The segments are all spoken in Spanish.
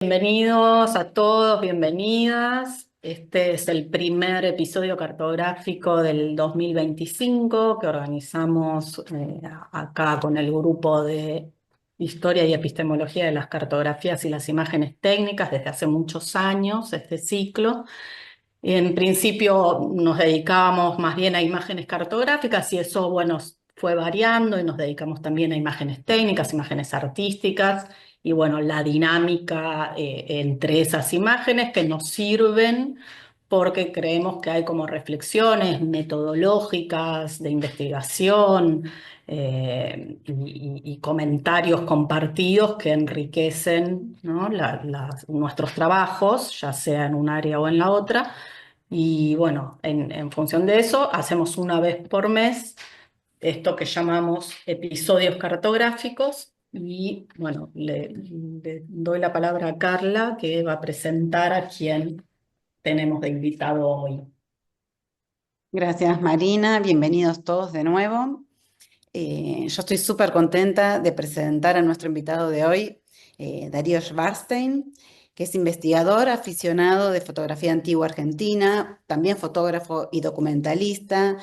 Bienvenidos a todos, bienvenidas. Este es el primer episodio cartográfico del 2025 que organizamos acá con el grupo de Historia y Epistemología de las Cartografías y las Imágenes Técnicas desde hace muchos años, este ciclo. En principio nos dedicábamos más bien a imágenes cartográficas y eso, bueno, fue variando y nos dedicamos también a imágenes técnicas, imágenes artísticas y, bueno, la dinámica entre esas imágenes que nos sirven porque creemos que hay como reflexiones metodológicas de investigación y comentarios compartidos que enriquecen, ¿no? Nuestros trabajos, ya sea en un área o en la otra. Y bueno, en función de eso, hacemos una vez por mes esto que llamamos episodios cartográficos. Y bueno, le doy la palabra a Carla, que va a presentar a quien tenemos de invitado hoy. Gracias, Marina. Bienvenidos todos de nuevo. Yo estoy súper contenta de presentar a nuestro invitado de hoy, Darío Schwarstein, que es investigador aficionado de fotografía antigua argentina, también fotógrafo y documentalista.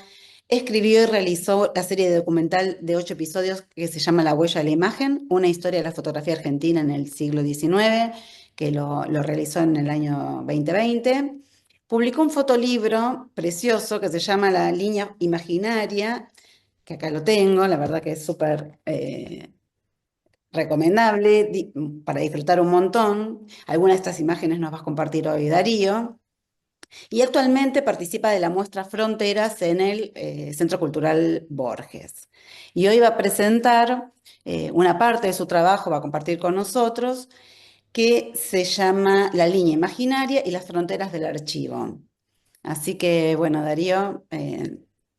Escribió y realizó la serie de documental de 8 episodios que se llama La huella de la imagen, una historia de la fotografía argentina en el siglo XIX, que lo realizó en el año 2020. Publicó un fotolibro precioso que se llama La línea imaginaria, que acá lo tengo, la verdad que es súper recomendable para disfrutar un montón. Algunas de estas imágenes nos vas a compartir hoy Darío. Y actualmente participa de la muestra Fronteras en el Centro Cultural Borges. Y hoy va a presentar una parte de su trabajo, va a compartir con nosotros, que se llama La línea imaginaria y las fronteras del archivo. Así que, bueno, Darío,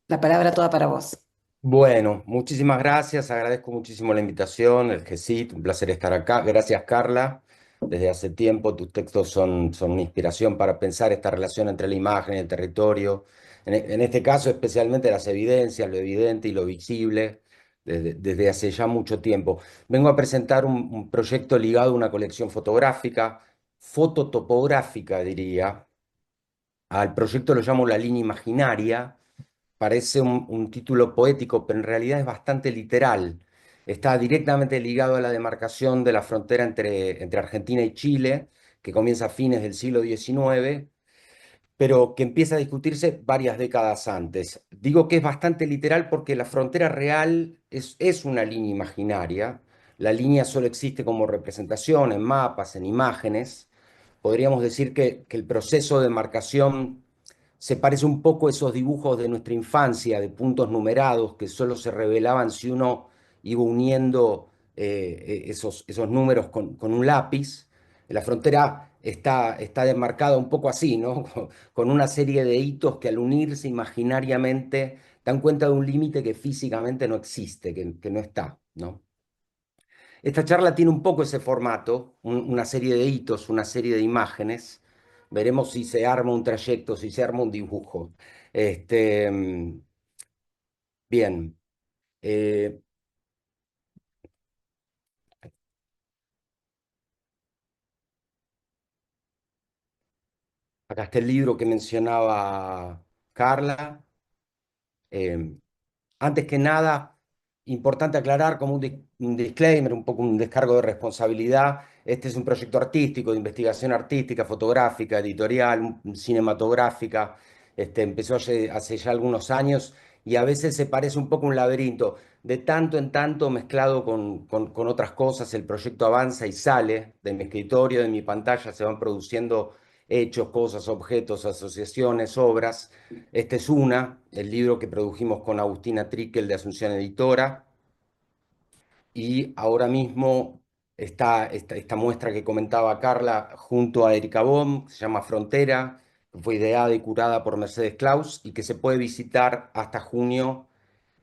la palabra toda para vos. Bueno, muchísimas gracias, agradezco muchísimo la invitación, el GESIT, un placer estar acá. Gracias, Carla. Desde hace tiempo tus textos son una inspiración para pensar esta relación entre la imagen y el territorio. En este caso, especialmente las evidencias, lo evidente y lo visible, desde hace ya mucho tiempo. Vengo a presentar un proyecto ligado a una colección fotográfica, fototopográfica, diría. Al proyecto lo llamo La línea imaginaria. Parece un título poético, pero en realidad es bastante literal. Está directamente ligado a la demarcación de la frontera entre Argentina y Chile, que comienza a fines del siglo XIX, pero que empieza a discutirse varias décadas antes. Digo que es bastante literal porque la frontera real es una línea imaginaria. La línea solo existe como representación en mapas, en imágenes. Podríamos decir que el proceso de marcación se parece un poco a esos dibujos de nuestra infancia, de puntos numerados que solo se revelaban si uno iba uniendo esos números con un lápiz. La frontera está demarcada un poco así, ¿no? Con una serie de hitos que al unirse imaginariamente dan cuenta de un límite que físicamente no existe, que no está, ¿no? Esta charla tiene un poco ese formato, una serie de hitos, una serie de imágenes. Veremos si se arma un trayecto, si se arma un dibujo. Este, bien, eh, acá está el libro que mencionaba Carla. Eh, Antes que nada, importante aclarar como un disclaimer, un poco un descargo de responsabilidad. Este es un proyecto artístico, de investigación artística, fotográfica, editorial, cinematográfica. Empezó hace ya algunos años y a veces se parece un poco a un laberinto. De tanto en tanto, mezclado con otras cosas, el proyecto avanza y sale de mi escritorio, de mi pantalla, se van produciendo hechos, cosas, objetos, asociaciones, obras. Este es el libro que produjimos con Agustina Trickel de Asunción Editora, y ahora mismo está esta muestra que comentaba Carla junto a Erika Bohm, que se llama Frontera, que fue ideada y curada por Mercedes Claus y que se puede visitar hasta junio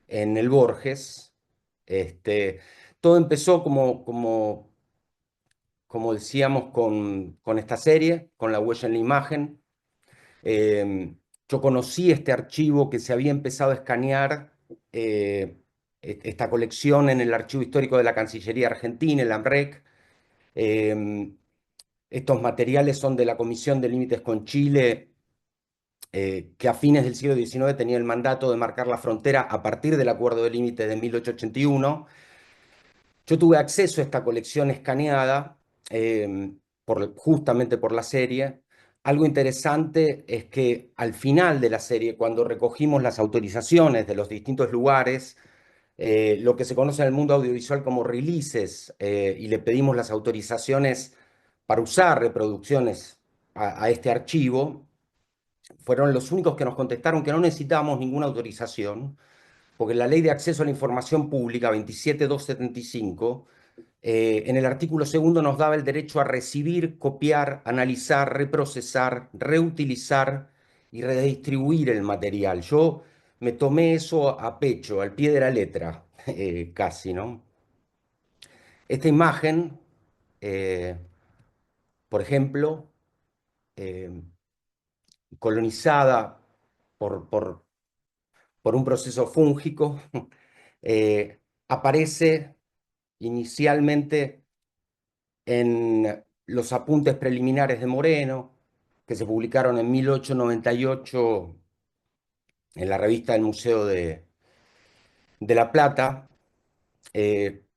en el Borges. Este, Todo empezó como decíamos, con esta serie, con La huella en la imagen. Eh, yo conocí este archivo que se había empezado a escanear, esta colección en el Archivo Histórico de la Cancillería Argentina, el AMREC. Estos materiales son de la Comisión de Límites con Chile, que a fines del siglo XIX tenía el mandato de marcar la frontera a partir del Acuerdo de Límites de 1881. Yo tuve acceso a esta colección escaneada justamente por la serie. Algo interesante es que al final de la serie, cuando recogimos las autorizaciones de los distintos lugares, lo que se conoce en el mundo audiovisual como releases, y le pedimos las autorizaciones para usar reproducciones a este archivo, fueron los únicos que nos contestaron que no necesitábamos ninguna autorización, porque la Ley de Acceso a la Información Pública 27275, en el artículo segundo nos daba el derecho a recibir, copiar, analizar, reprocesar, reutilizar y redistribuir el material. Yo me tomé eso a pecho, al pie de la letra, casi, ¿no? Esta imagen, eh, por ejemplo, eh, colonizada por un proceso fúngico, aparece inicialmente en los apuntes preliminares de Moreno, que se publicaron en 1898 en la revista del Museo de La Plata.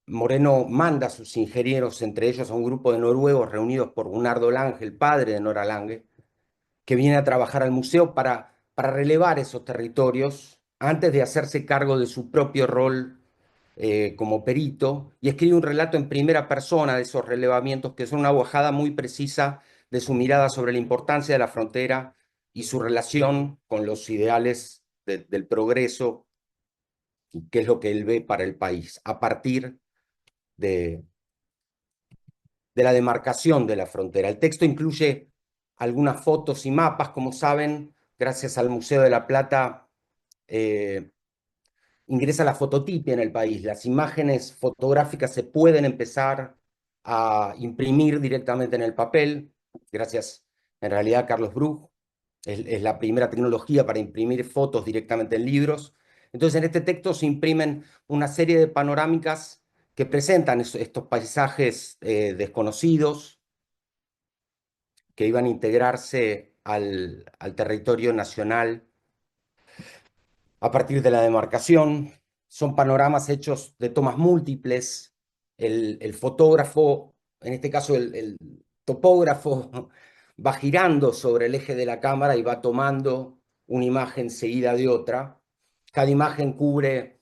Moreno manda a sus ingenieros, entre ellos a un grupo de noruegos reunidos por Gunnar Lange, el padre de Nora Lange, que viene a trabajar al museo para relevar esos territorios antes de hacerse cargo de su propio rol como perito, y escribe un relato en primera persona de esos relevamientos, que son una bajada muy precisa de su mirada sobre la importancia de la frontera y su relación con los ideales del progreso, que es lo que él ve para el país, a partir de, de la demarcación de la frontera. El texto incluye algunas fotos y mapas, como saben, gracias al Museo de la Plata. Ingresa la fototipia en el país. Las imágenes fotográficas se pueden empezar a imprimir directamente en el papel, gracias en realidad a Carlos Bruch. Es la primera tecnología para imprimir fotos directamente en libros. Entonces, en este texto se imprimen una serie de panorámicas que presentan estos paisajes desconocidos, que iban a integrarse al territorio nacional a partir de la demarcación. Son panoramas hechos de tomas múltiples. El fotógrafo, en este caso el topógrafo, va girando sobre el eje de la cámara y va tomando una imagen seguida de otra. Cada imagen cubre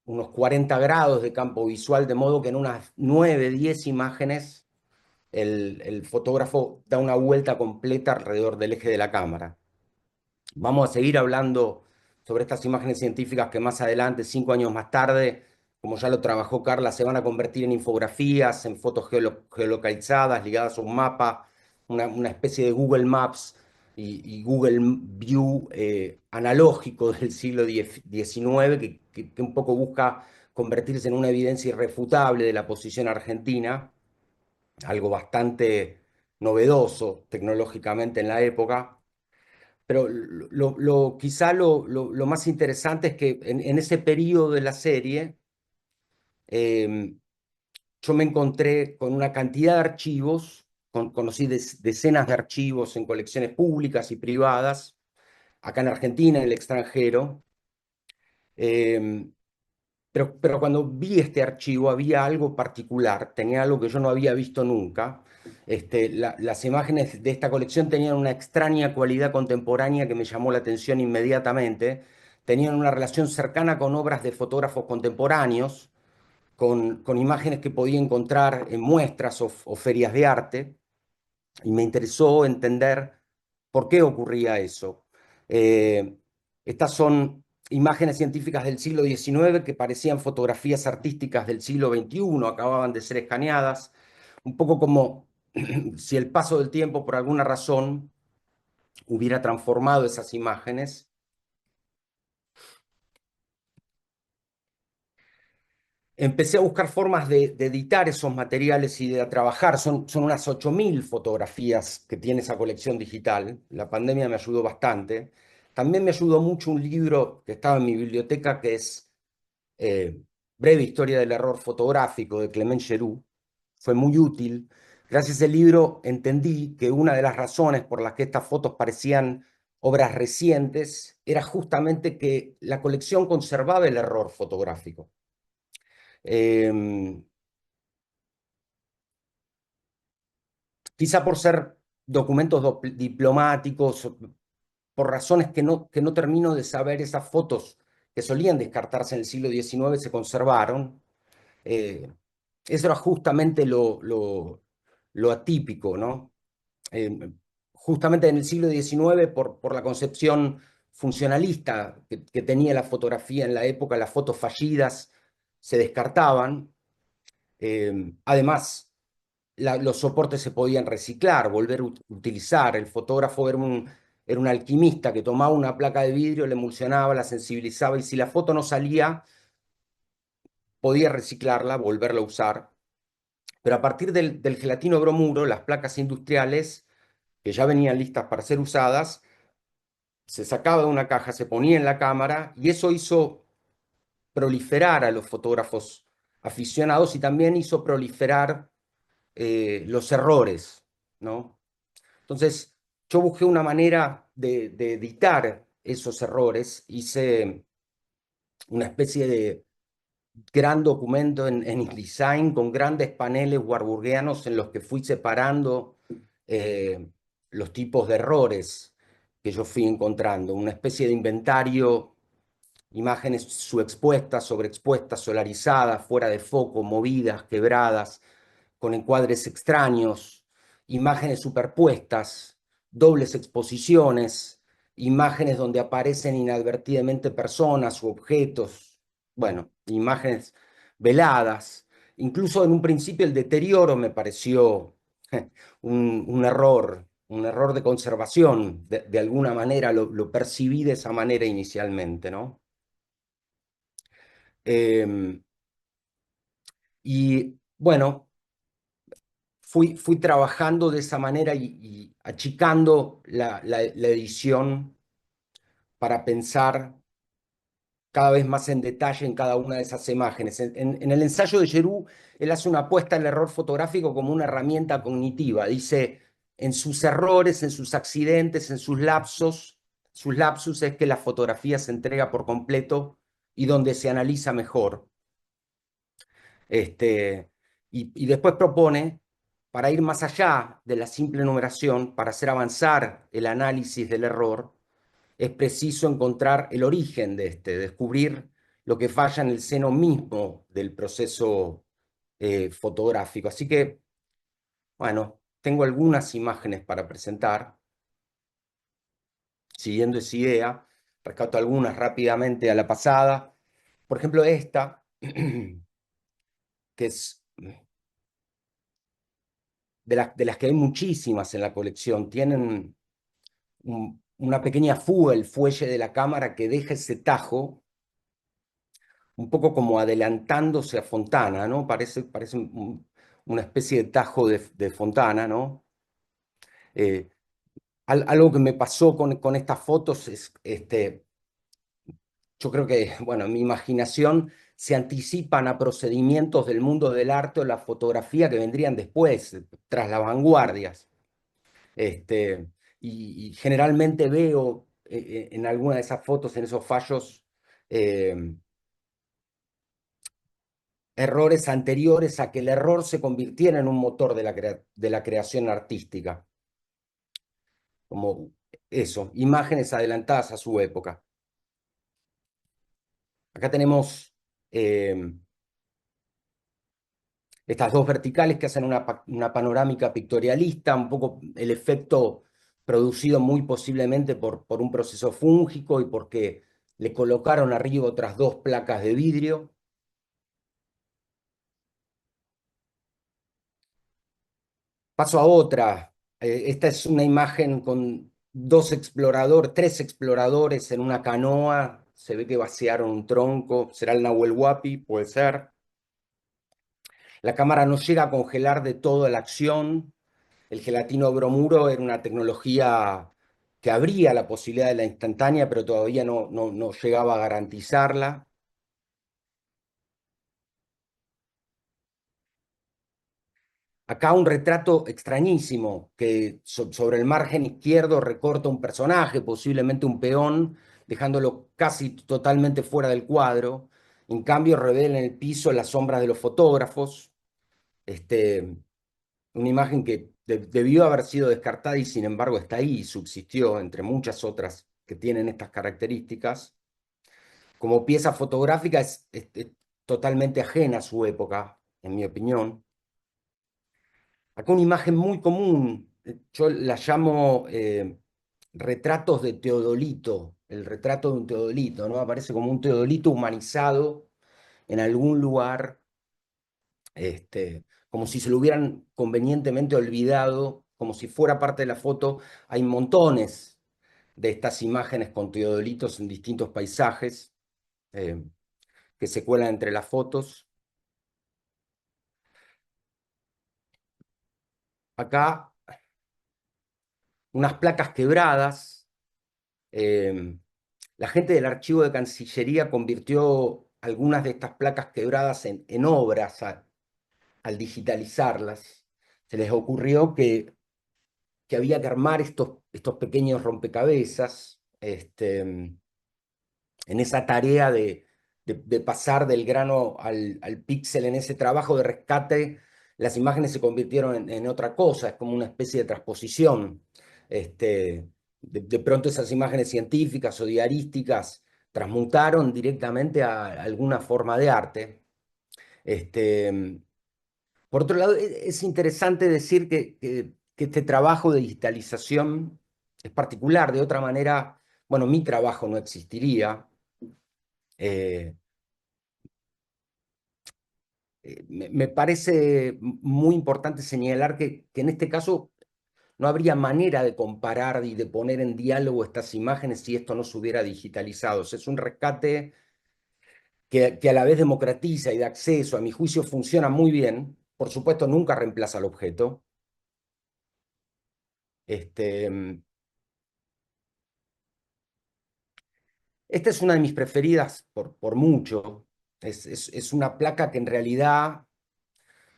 unos 40 grados de campo visual, de modo que en unas 9, 10 imágenes el fotógrafo da una vuelta completa alrededor del eje de la cámara. Vamos a seguir hablando sobre estas imágenes científicas que más adelante, 5 años más tarde, como ya lo trabajó Carla, se van a convertir en infografías, en fotos geolocalizadas ligadas a un mapa, una especie de Google Maps y Google View analógico del siglo XIX, que un poco busca convertirse en una evidencia irrefutable de la posición argentina, algo bastante novedoso tecnológicamente en la época. Pero quizá lo más interesante es que en ese periodo de la serie yo me encontré con una cantidad de archivos, conocí decenas de archivos en colecciones públicas y privadas, acá en Argentina, en el extranjero. em, pero cuando vi este archivo había algo particular, tenía algo que yo no había visto nunca. Las imágenes de esta colección tenían una extraña cualidad contemporánea que me llamó la atención inmediatamente. Tenían una relación cercana con obras de fotógrafos contemporáneos, con imágenes que podía encontrar en muestras o ferias de arte, y me interesó entender por qué ocurría eso. Eh, Estas son imágenes científicas del siglo XIX que parecían fotografías artísticas del siglo XXI, acababan de ser escaneadas, un poco como si el paso del tiempo por alguna razón hubiera transformado esas imágenes. Empecé a buscar formas de editar esos materiales y de trabajar. Son unas 8.000 fotografías que tiene esa colección digital. La pandemia me ayudó bastante. También me ayudó mucho un libro que estaba en mi biblioteca, que es Breve Historia del Error Fotográfico, de Clement Giroux. Fue muy útil gracias al libro entendí que una de las razones por las que estas fotos parecían obras recientes era justamente que la colección conservaba el error fotográfico. Em, Quizá por ser documentos diplomáticos, por razones que no termino de saber, esas fotos que solían descartarse en el siglo XIX se conservaron. Eh, Eso era justamente lo atípico, ¿no? Eh, Justamente en el siglo XIX, por la concepción funcionalista que tenía la fotografía en la época, las fotos fallidas se descartaban. Además, los soportes se podían reciclar, volver a utilizar. El fotógrafo era un alquimista que tomaba una placa de vidrio, la emulsionaba, la sensibilizaba y si la foto no salía, podía reciclarla, volverla a usar. Pero a partir del gelatino bromuro, las placas industriales, que ya venían listas para ser usadas, se sacaba de una caja, se ponía en la cámara y eso hizo proliferar a los fotógrafos aficionados y también hizo proliferar los errores, ¿no? Entonces, yo busqué una manera de editar esos errores, hice una especie de gran documento en InDesign con grandes paneles warburgianos en los que fui separando eh, los tipos de errores que yo fui encontrando, una especie de inventario, imágenes subexpuestas, sobreexpuestas, solarizadas, fuera de foco, movidas, quebradas, con encuadres extraños, imágenes superpuestas, dobles exposiciones, imágenes donde aparecen inadvertidamente personas u objetos, bueno, imágenes veladas. Incluso en un principio el deterioro me pareció un error de conservación, de alguna manera lo percibí de esa manera inicialmente, ¿no? Eh, y bueno, fui trabajando de esa manera y achicando la edición para pensar cada vez más en detalle en cada una de esas imágenes. En el ensayo de Giroux, él hace una apuesta al error fotográfico como una herramienta cognitiva. Dice, en sus errores, en sus accidentes, en sus lapsus es que la fotografía se entrega por completo y donde se analiza mejor. Y después propone, para ir más allá de la simple numeración, para hacer avanzar el análisis del error, es preciso encontrar el origen de descubrir lo que falla en el seno mismo del proceso fotográfico. Así que, bueno, tengo algunas imágenes para presentar, siguiendo esa idea, rescato algunas rápidamente a la pasada. Por ejemplo, esta, que es de las que hay muchísimas en la colección, tienen una pequeña fuga, el fuelle de la cámara que deja ese tajo, un poco como adelantándose a Fontana, ¿no? Parece una especie de tajo de Fontana, ¿no? Eh, Algo que me pasó con estas fotos es, yo creo que, bueno, mi imaginación se anticipan a procedimientos del mundo del arte o la fotografía que vendrían después, tras las vanguardias. Este, y generalmente veo en alguna de esas fotos, en esos fallos, errores anteriores a que el error se convirtiera en un motor de la creación artística. Como eso, imágenes adelantadas a su época. Acá tenemos estas dos verticales que hacen una panorámica pictorialista, un poco el efecto producido muy posiblemente por un proceso fúngico y porque le colocaron arriba otras dos placas de vidrio. Paso a otra. Esta es una imagen con tres exploradores en una canoa. Se ve que vaciaron un tronco. ¿Será el Nahuel Huapi? Puede ser. La cámara no llega a congelar de toda la acción. El gelatino bromuro era una tecnología que abría la posibilidad de la instantánea, pero todavía no llegaba a garantizarla. Acá un retrato extrañísimo que sobre el margen izquierdo recorta un personaje, posiblemente un peón, dejándolo casi totalmente fuera del cuadro. En cambio, revela en el piso las sombras de los fotógrafos. Una imagen que debió haber sido descartada y sin embargo está ahí y subsistió entre muchas otras que tienen estas características. Como pieza fotográfica es totalmente ajena a su época, en mi opinión. Acá una imagen muy común, yo la llamo retratos de Teodolito, el retrato de un Teodolito, ¿no? Aparece como un Teodolito humanizado en algún lugar, como si se lo hubieran convenientemente olvidado, como si fuera parte de la foto. Hay montones de estas imágenes con Teodolitos en distintos paisajes eh, que se cuelan entre las fotos. Acá unas placas quebradas. La gente del archivo de Cancillería convirtió algunas de estas placas quebradas en obras al digitalizarlas. Se les ocurrió que había que armar estos pequeños rompecabezas en esa tarea de pasar del grano al píxel, en ese trabajo de rescate. Las imágenes se convirtieron en otra cosa, es como una especie de transposición. De pronto esas imágenes científicas o diarísticas transmutaron directamente a alguna forma de arte. Este, por otro lado, es interesante decir que este trabajo de digitalización es particular. De otra manera, bueno, mi trabajo no existiría. Eh, Me parece muy importante señalar que en este caso no habría manera de comparar y de poner en diálogo estas imágenes si esto no se hubiera digitalizado. O sea, es un rescate que a la vez democratiza y da acceso, a mi juicio funciona muy bien. Por supuesto, nunca reemplaza al objeto. Este, Esta es una de mis preferidas por mucho. Es una placa que en realidad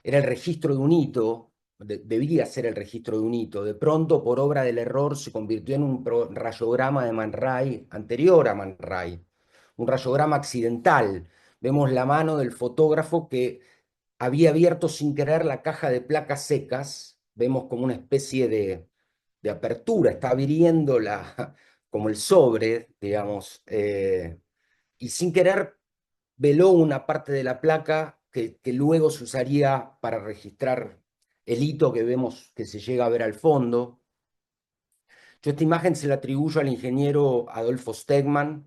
era el registro de un hito, debía ser el registro de un hito. De pronto, por obra del error, se convirtió en un rayograma de Man Ray anterior a Man Ray, un rayograma accidental. Vemos la mano del fotógrafo que había abierto sin querer la caja de placas secas. Vemos como una especie de apertura, está abriendo como el sobre, digamos, y sin querer veló una parte de la placa que luego se usaría para registrar el hito que vemos que se llega a ver al fondo. Yo esta imagen se la atribuyo al ingeniero Adolfo Stegman,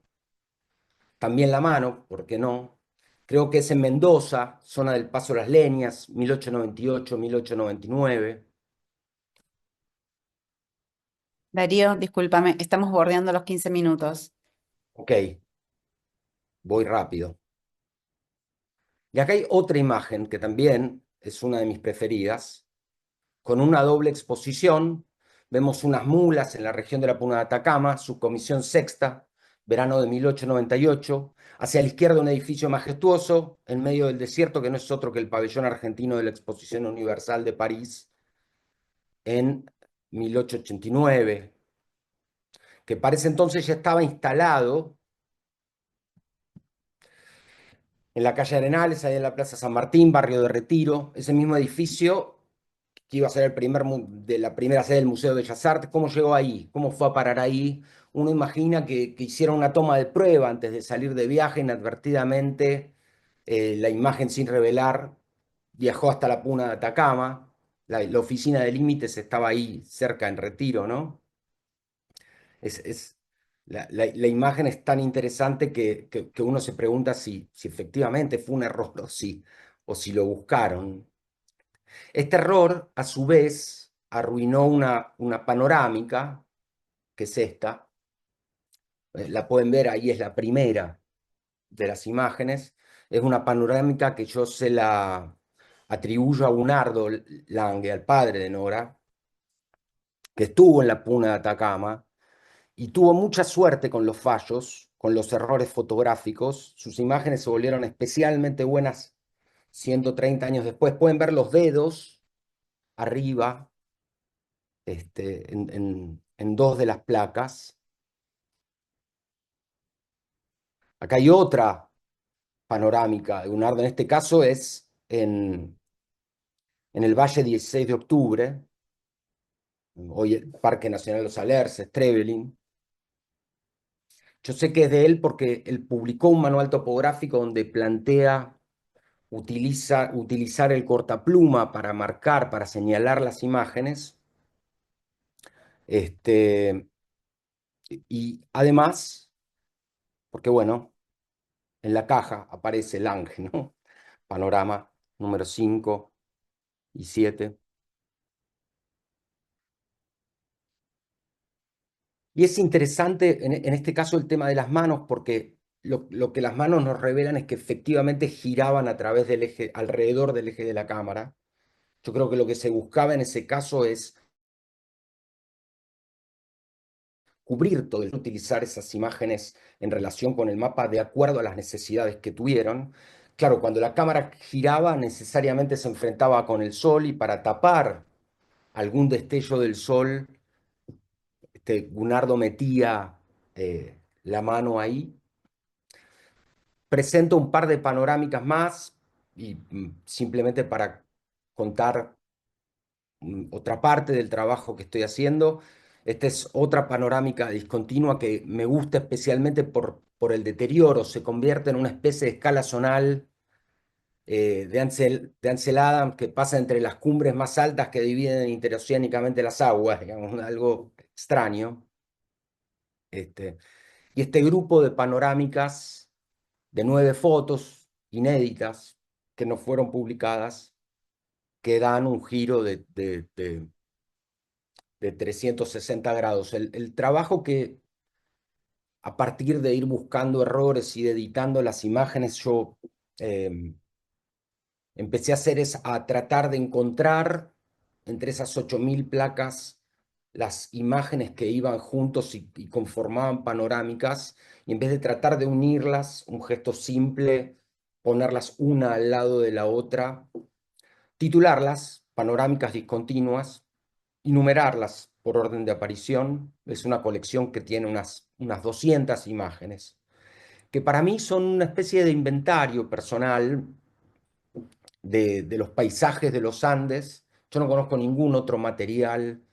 también la mano, ¿por qué no? Creo que es en Mendoza, zona del Paso Las Leñas, 1898-1899. Darío, discúlpame, estamos bordeando los 15 minutos. Ok, voy rápido. Y acá hay otra imagen que también es una de mis preferidas, con una doble exposición. Vemos unas mulas en la región de la Puna de Atacama, subcomisión sexta, verano de 1898. Hacia la izquierda un edificio majestuoso, en medio del desierto, que no es otro que el pabellón argentino de la Exposición Universal de París en 1889, que para ese entonces ya estaba instalado en la calle Arenales, ahí en la Plaza San Martín, barrio de Retiro. Ese mismo edificio que iba a ser de la primera sede del Museo de Bellas Artes. ¿Cómo llegó ahí? ¿Cómo fue a parar ahí? Uno imagina que hicieron una toma de prueba antes de salir de viaje, inadvertidamente, la imagen sin revelar viajó hasta la Puna de Atacama. La oficina de límites estaba ahí cerca en Retiro, ¿no? La imagen es tan interesante que uno se pregunta si efectivamente fue un error o si lo buscaron. Este error, a su vez, arruinó una panorámica, que es esta. La pueden ver, ahí es la primera de las imágenes. Es una panorámica que yo se la atribuyo a Unardo Lange, al padre de Nora, que estuvo en la Puna de Atacama y tuvo mucha suerte con los fallos, con los errores fotográficos. Sus imágenes se volvieron especialmente buenas 130 años después. Pueden ver los dedos arriba, en dos de las placas. Acá hay otra panorámica de Gunardo, en este caso es en el Valle 16 de Octubre, hoy el Parque Nacional Los Alerces, Trevelin. Yo sé que es de él porque él publicó un manual topográfico donde plantea utilizar el cortapluma para marcar, para señalar las imágenes. Y además, porque bueno, en la caja aparece el ángel, ¿no? Panorama número 5 y 7. Y es interesante en este caso el tema de las manos, porque lo que las manos nos revelan es que efectivamente giraban a través del eje, alrededor del eje de la cámara. Yo creo que lo que se buscaba en ese caso es cubrir todo, utilizar esas imágenes en relación con el mapa de acuerdo a las necesidades que tuvieron. Claro, cuando la cámara giraba necesariamente se enfrentaba con el sol y para tapar algún destello del sol, Gunardo metía la mano ahí. Presento un par de panorámicas más y simplemente para contar otra parte del trabajo que estoy haciendo. Esta es otra panorámica discontinua que me gusta especialmente por el deterioro. Se convierte en una especie de escala zonal de Ansel Adams que pasa entre las cumbres más altas que dividen interoceánicamente las aguas, digamos, algo extraño. Y este grupo de panorámicas de 9 fotos inéditas que no fueron publicadas, que dan un giro de 360 grados. El trabajo que a partir de ir buscando errores y de editando las imágenes, yo empecé a hacer es a tratar de encontrar entre esas 8000 placas las imágenes que iban juntos y conformaban panorámicas, y en vez de tratar de unirlas, un gesto simple, ponerlas una al lado de la otra, titularlas panorámicas discontinuas y numerarlas por orden de aparición. Es una colección que tiene unas 200 imágenes, que para mí son una especie de inventario personal de los paisajes de los Andes. Yo no conozco ningún otro material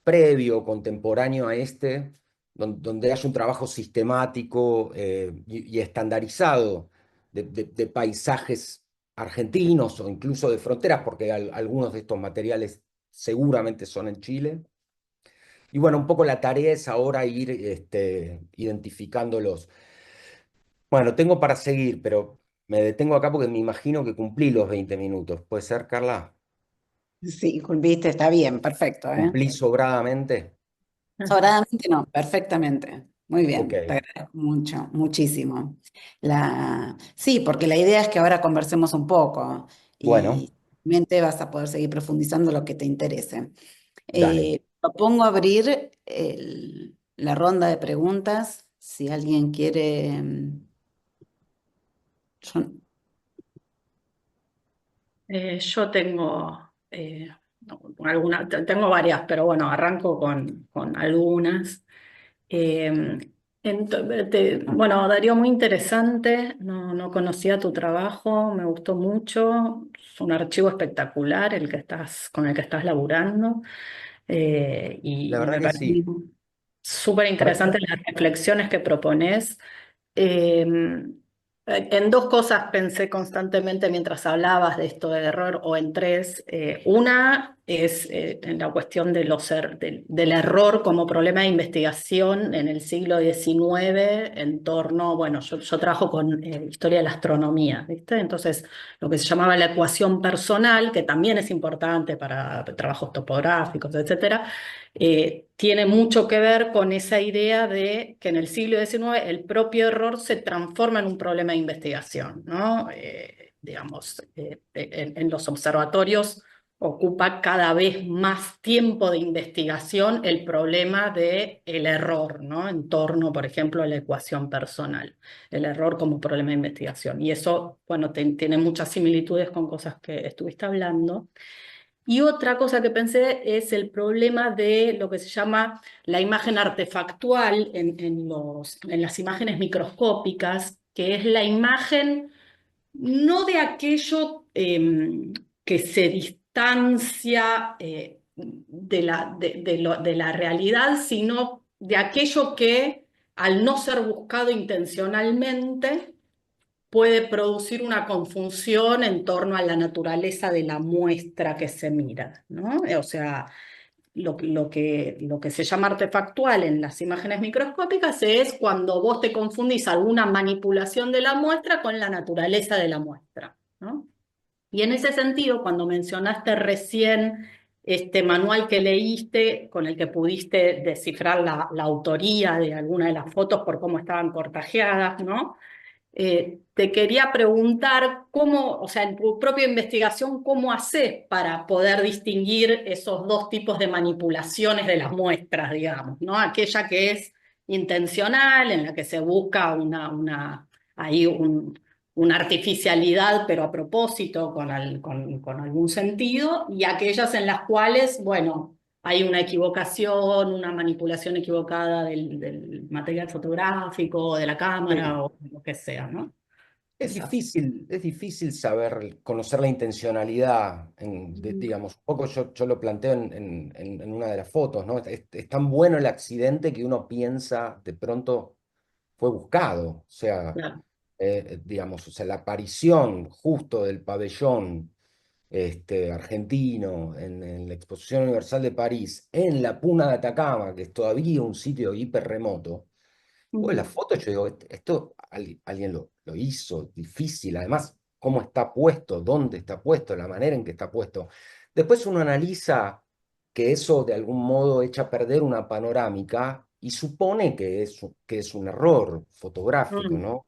previo, contemporáneo a este, donde haya un trabajo sistemático y estandarizado de paisajes argentinos o incluso de fronteras, porque algunos de estos materiales seguramente son en Chile. Y bueno, un poco la tarea es ahora ir identificándolos. Bueno, tengo para seguir, pero me detengo acá porque me imagino que cumplí los 20 minutos. ¿Puede ser, Carla? Sí, viste, está bien, perfecto, ¿eh? ¿Cumplí sobradamente? Sobradamente no, perfectamente. Muy Ok, bien, te agradezco mucho, muchísimo. Sí, porque la idea es que ahora conversemos un poco bueno, y mente vas a poder seguir profundizando lo que te interese. dale. Propongo abrir la ronda de preguntas. Si alguien quiere, yo- Yo tengo tengo varias, pero bueno, arranco con algunas. Eh, bueno, Darío, muy interesante. No conocía tu trabajo, me gustó mucho. Es un archivo espectacular con el que estás laburando. La Y verdad me que parece sí. súper Para- interesante las reflexiones que propones. Eh, en dos cosas pensé constantemente mientras hablabas de esto de error, o en tres. Una es en la cuestión del error como problema de investigación en el siglo XIX en torno, bueno, yo trabajo con historia de la astronomía, ¿viste? Entonces, lo que se llamaba la ecuación personal, que también es importante para trabajos topográficos, etcétera, tiene mucho que ver con esa idea de que en el siglo XIX el propio error se transforma en un problema de investigación, ¿no? Digamos, en los observatorios ocupa cada vez más tiempo de investigación el problema del error, ¿no? En torno, por ejemplo, a la ecuación personal, el error como problema de investigación. Y eso, bueno, tiene muchas similitudes con cosas que estuviste hablando. Y otra cosa que pensé es el problema de lo que se llama la imagen artefactual en las imágenes microscópicas, que es la imagen no de aquello que se distancia de la realidad, sino de aquello que, al no ser buscado intencionalmente, puede producir una confusión en torno a la naturaleza de la muestra que se mira, ¿no? O sea, lo que se llama artefactual en las imágenes microscópicas es cuando vos te confundís alguna manipulación de la muestra con la naturaleza de la muestra, ¿no? Y en ese sentido, cuando mencionaste recién este manual que leíste, con el que pudiste descifrar la autoría de alguna de las fotos por cómo estaban cortajeadas, ¿no? Te quería preguntar cómo, o sea, en tu propia investigación, ¿cómo haces para poder distinguir esos dos tipos de manipulaciones de las muestras, digamos, ¿no? Aquella que es intencional, en la que se busca ahí una artificialidad, pero a propósito, con algún sentido, y aquellas en las cuales, bueno, hay una equivocación, una manipulación equivocada del material fotográfico, de la cámara Sí. o lo que sea, ¿no? Es difícil saber, conocer la intencionalidad, Mm, digamos, un poco yo lo planteo en una de las fotos, ¿no? Es tan bueno el accidente que uno piensa de pronto fue buscado, o sea, claro, digamos, o sea, la aparición justo del pabellón argentino en la Exposición Universal de París, en la Puna de Atacama, que es todavía un sitio hiper remoto. Pues la mm, foto, yo digo, esto alguien lo hizo, difícil, además, cómo está puesto, dónde está puesto, la manera en que está puesto. Después uno analiza que eso de algún modo echa a perder una panorámica y supone que es un error fotográfico, mm, ¿no?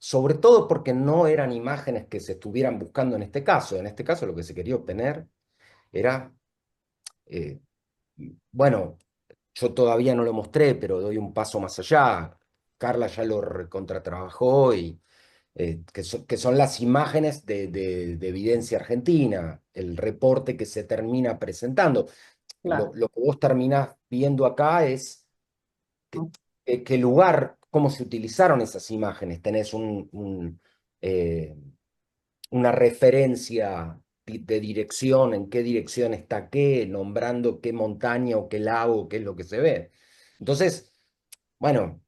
Sobre todo porque no eran imágenes que se estuvieran buscando en este caso. En este caso lo que se quería obtener era, eh, bueno, yo todavía no lo mostré, pero doy un paso más allá. Carla ya lo recontratrabajó y que son las imágenes de evidencia argentina, el reporte que se termina presentando. claro. Lo que vos terminás viendo acá es qué lugar, cómo se utilizaron esas imágenes. Tenés eh, una referencia de dirección, en qué dirección está qué, nombrando qué montaña o qué lago, qué es lo que se ve. Entonces, bueno,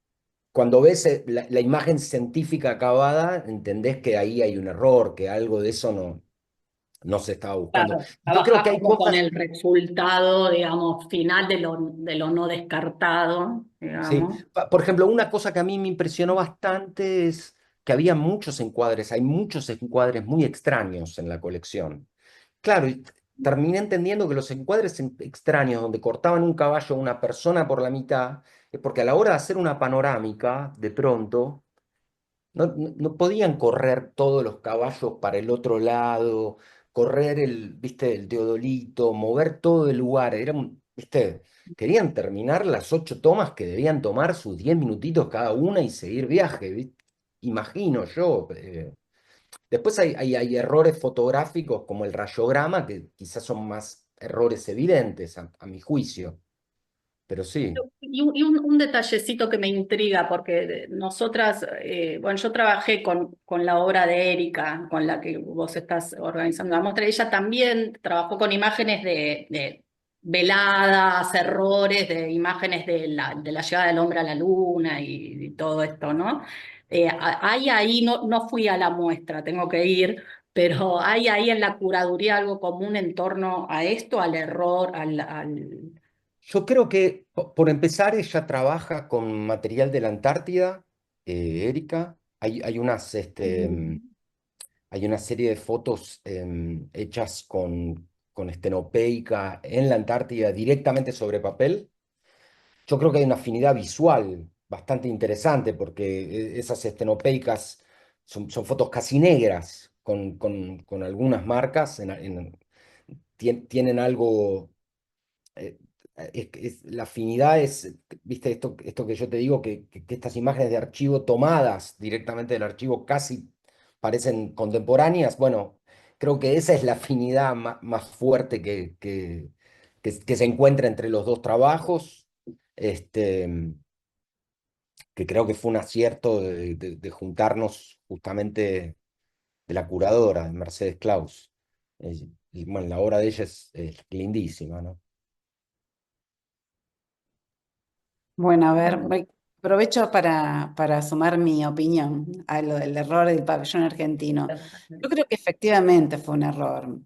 cuando ves la imagen científica acabada, entendés que ahí hay un error, que algo de eso no se estaba buscando. Claro, Yo creo trabajás que hay como con cosas, el resultado, digamos, final de lo no descartado, sí, digamos. por ejemplo, una cosa que a mí me impresionó bastante es que había muchos encuadres, hay muchos encuadres muy extraños en la colección. Claro, y terminé entendiendo que los encuadres extraños donde cortaban un caballo a una persona por la mitad, es porque a la hora de hacer una panorámica, de pronto, no podían correr todos los caballos para el otro lado, correr viste, el teodolito, mover todo el lugar. Viste, querían terminar las 8 tomas que debían tomar sus 10 minutitos cada una y seguir viaje, ¿viste? Imagino yo. Después hay errores fotográficos como el rayograma, que quizás son más errores evidentes a mi juicio, pero sí. Un detallecito que me intriga, porque nosotras, bueno, yo trabajé con la obra de Erika, con la que vos estás organizando la muestra, ella también trabajó con imágenes de veladas, errores, de imágenes de la llegada del hombre a la luna y todo esto, ¿no? Hay ahí, no fui a la muestra, tengo que ir, pero hay ahí en la curaduría algo común en torno a esto, al error, Yo creo que, por empezar, ella trabaja con material de la Antártida, Erika. Hay una serie de fotos hechas con estenopeica en la Antártida directamente sobre papel. Yo creo que hay una afinidad visual bastante interesante porque esas estenopeicas son fotos casi negras con algunas marcas, tienen algo, eh, la afinidad es, viste, esto que yo te digo, que estas imágenes de archivo tomadas directamente del archivo casi parecen contemporáneas. Bueno, creo que esa es la afinidad más fuerte que se encuentra entre los dos trabajos, este, que creo que fue un acierto de juntarnos justamente de la curadora, de Mercedes Klaus. Y bueno, la obra de ella es lindísima, ¿no? Bueno, a ver, aprovecho para sumar mi opinión a lo del error del pabellón argentino. Yo creo que efectivamente fue un error,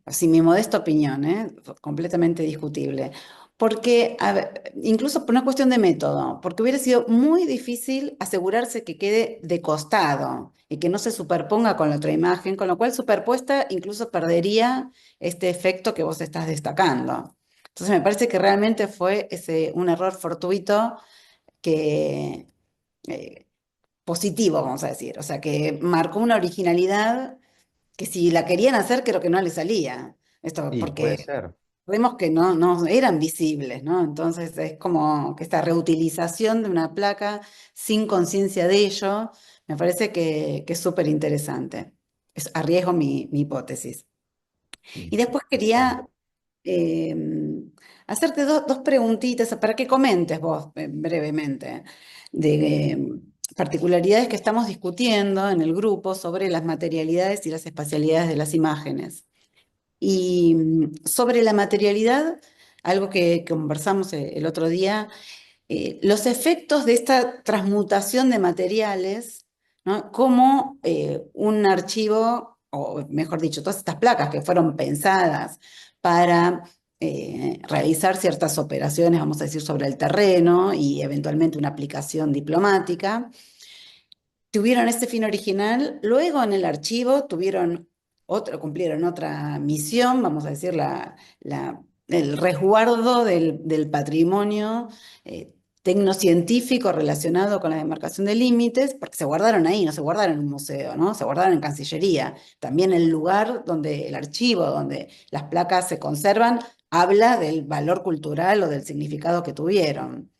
así mi modesta opinión, fue completamente discutible, porque a ver, incluso por una cuestión de método, porque hubiera sido muy difícil asegurarse que quede de costado y que no se superponga con la otra imagen, con lo cual superpuesta incluso perdería este efecto que vos estás destacando. Entonces me parece que realmente fue un error fortuito que, eh, positivo, vamos a decir. O sea, que marcó una originalidad que si la querían hacer, creo que no le salía. Esto Y puede porque ser. vemos que no eran visibles, ¿no? Entonces es como que esta reutilización de una placa sin conciencia de ello, me parece que es súper interesante. Arriesgo mi hipótesis. Sí, Y después totalmente. quería eh, hacerte dos preguntitas para que comentes vos brevemente de particularidades que estamos discutiendo en el grupo sobre las materialidades y las espacialidades de las imágenes. Y sobre la materialidad, algo que conversamos el otro día, los efectos de esta transmutación de materiales, ¿no? Como un archivo, o mejor dicho, todas estas placas que fueron pensadas para realizar ciertas operaciones, vamos a decir, sobre el terreno y eventualmente una aplicación diplomática, tuvieron este fin original, luego en el archivo cumplieron otra misión, vamos a decir, el resguardo del patrimonio eh, tecnocientífico relacionado con la demarcación de límites, porque se guardaron ahí, no se guardaron en un museo, ¿no? Se guardaron en Cancillería. También el lugar donde el archivo, donde las placas se conservan, habla del valor cultural o del significado que tuvieron.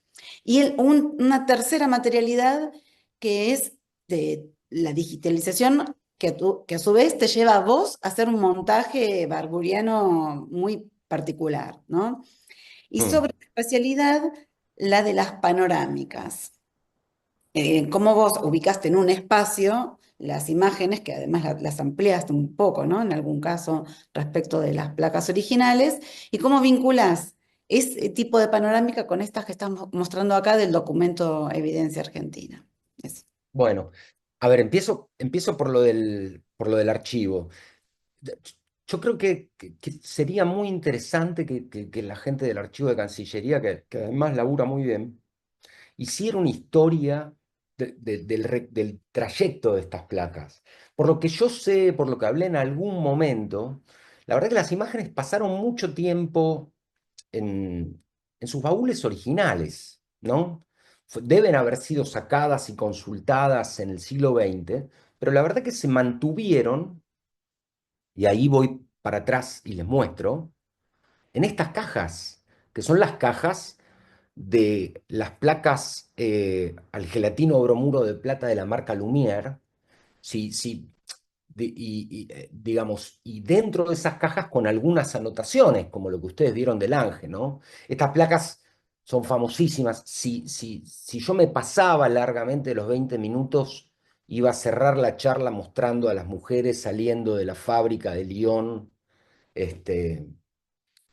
Y una tercera materialidad que es de la digitalización, que a su vez te lleva a vos a hacer un montaje barburiano muy particular, ¿no? Y Mm. sobre la espacialidad, la de las panorámicas. Cómo vos ubicaste en un espacio las imágenes, que además las ampliaste un poco, ¿no? En algún caso respecto de las placas originales, y cómo vinculás ese tipo de panorámica con estas que estamos mostrando acá del documento Evidencia Argentina. Eso. Bueno, a ver, empiezo por lo del archivo. De- Yo creo que sería muy interesante que la gente del archivo de Cancillería, que además labura muy bien, hiciera una historia del trayecto de estas placas. Por lo que yo sé, por lo que hablé en algún momento, la verdad que las imágenes pasaron mucho tiempo en sus baúles originales, ¿no? Deben haber sido sacadas y consultadas en el siglo XX, pero la verdad que se mantuvieron, y ahí voy para atrás y les muestro, en estas cajas, que son las cajas de las placas al gelatino bromuro de plata de la marca Lumière, sí, sí, digamos, y dentro de esas cajas con algunas anotaciones, como lo que ustedes vieron del Ángel, ¿no? Estas placas son famosísimas. Si yo me pasaba largamente los 20 minutos, iba a cerrar la charla mostrando a las mujeres saliendo de la fábrica de Lyon, este,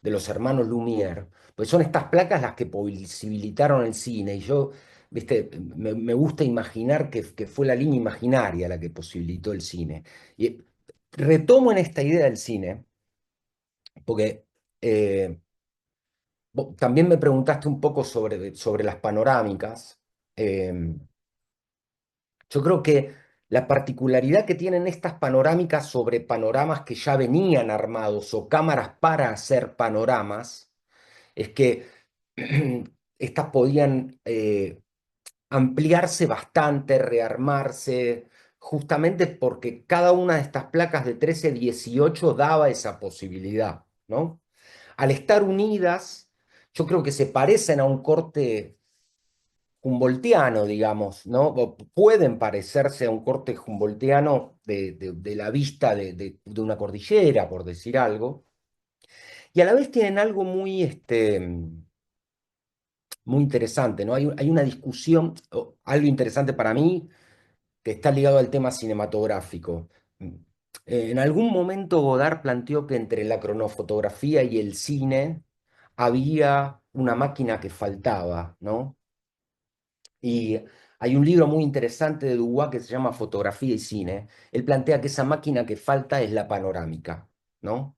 de los hermanos Lumière, pues son estas placas las que posibilitaron el cine, y yo, viste, me gusta imaginar que fue la línea imaginaria la que posibilitó el cine. Y retomo en esta idea del cine, porque vos también me preguntaste un poco sobre las panorámicas. Yo creo que la particularidad que tienen estas panorámicas sobre panoramas que ya venían armados o cámaras para hacer panoramas, es que estas podían ampliarse bastante, rearmarse, justamente porque cada una de estas placas de 13-18 daba esa posibilidad, ¿no? Al estar unidas, yo creo que se parecen a un corte humboldtiano, digamos, ¿no? O pueden parecerse a un corte humboldtiano de la vista de una cordillera, por decir algo, y a la vez tienen algo muy, muy interesante, ¿no? Hay una discusión, algo interesante para mí, que está ligado al tema cinematográfico. En algún momento Godard planteó que entre la cronofotografía y el cine había una máquina que faltaba, ¿no? Y hay un libro muy interesante de Dubois que se llama Fotografía y Cine. Él plantea que esa máquina que falta es la panorámica, ¿no?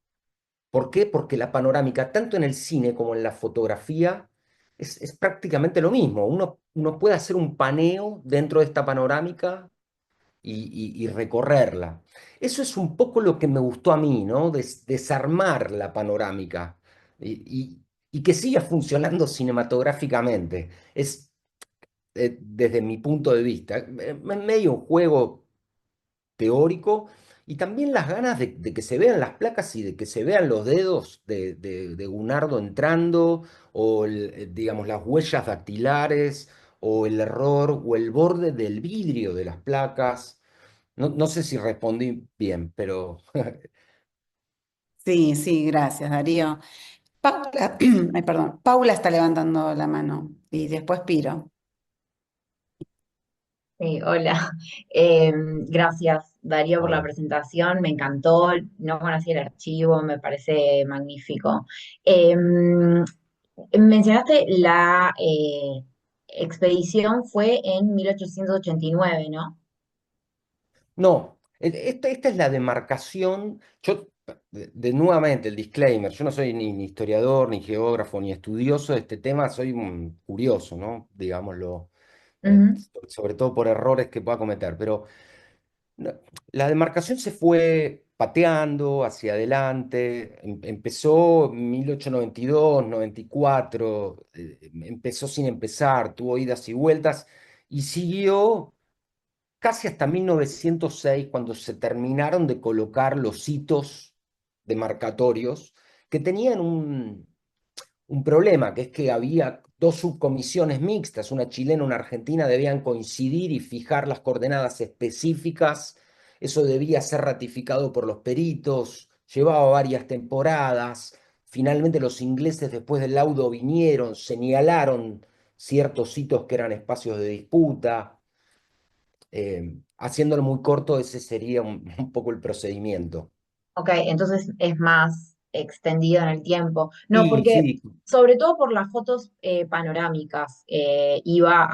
¿Por qué? Porque la panorámica, tanto en el cine como en la fotografía, es prácticamente lo mismo. Uno puede hacer un paneo dentro de esta panorámica y recorrerla. Eso es un poco lo que me gustó a mí, ¿no? Desarmar la panorámica y que siga funcionando cinematográficamente. Es, desde mi punto de vista, medio un juego teórico y también las ganas de que se vean las placas y de que se vean los dedos de Gunardo entrando o, digamos, las huellas dactilares o el error o el borde del vidrio de las placas. No sé si respondí bien, pero Sí, sí, gracias, Darío. Paula, ay, perdón, Paula está levantando la mano y después Piro. Sí, hola. Gracias, Darío, por la hola. presentación. Me encantó. No conocí el archivo, me parece magnífico. Mencionaste la expedición fue en 1889, ¿no? No, esta es la demarcación. Yo, nuevamente, el disclaimer, yo no soy ni historiador, ni geógrafo, ni estudioso de este tema, soy un curioso, ¿no? Digámoslo, Ujú. sobre todo por errores que pueda cometer, pero no, la demarcación se fue pateando hacia adelante, empezó en 1892, 94, empezó sin empezar, tuvo idas y vueltas y siguió casi hasta 1906, cuando se terminaron de colocar los hitos demarcatorios, que tenían un problema, que es que había dos subcomisiones mixtas, una chilena y una argentina, debían coincidir y fijar las coordenadas específicas. Eso debía ser ratificado por los peritos, llevaba varias temporadas. Finalmente los ingleses después del laudo vinieron, señalaron ciertos hitos que eran espacios de disputa. Haciéndolo muy corto, ese sería un poco el procedimiento. Ok, entonces es más extendido en el tiempo. No, Sí, porque sí, sobre todo por las fotos panorámicas, iba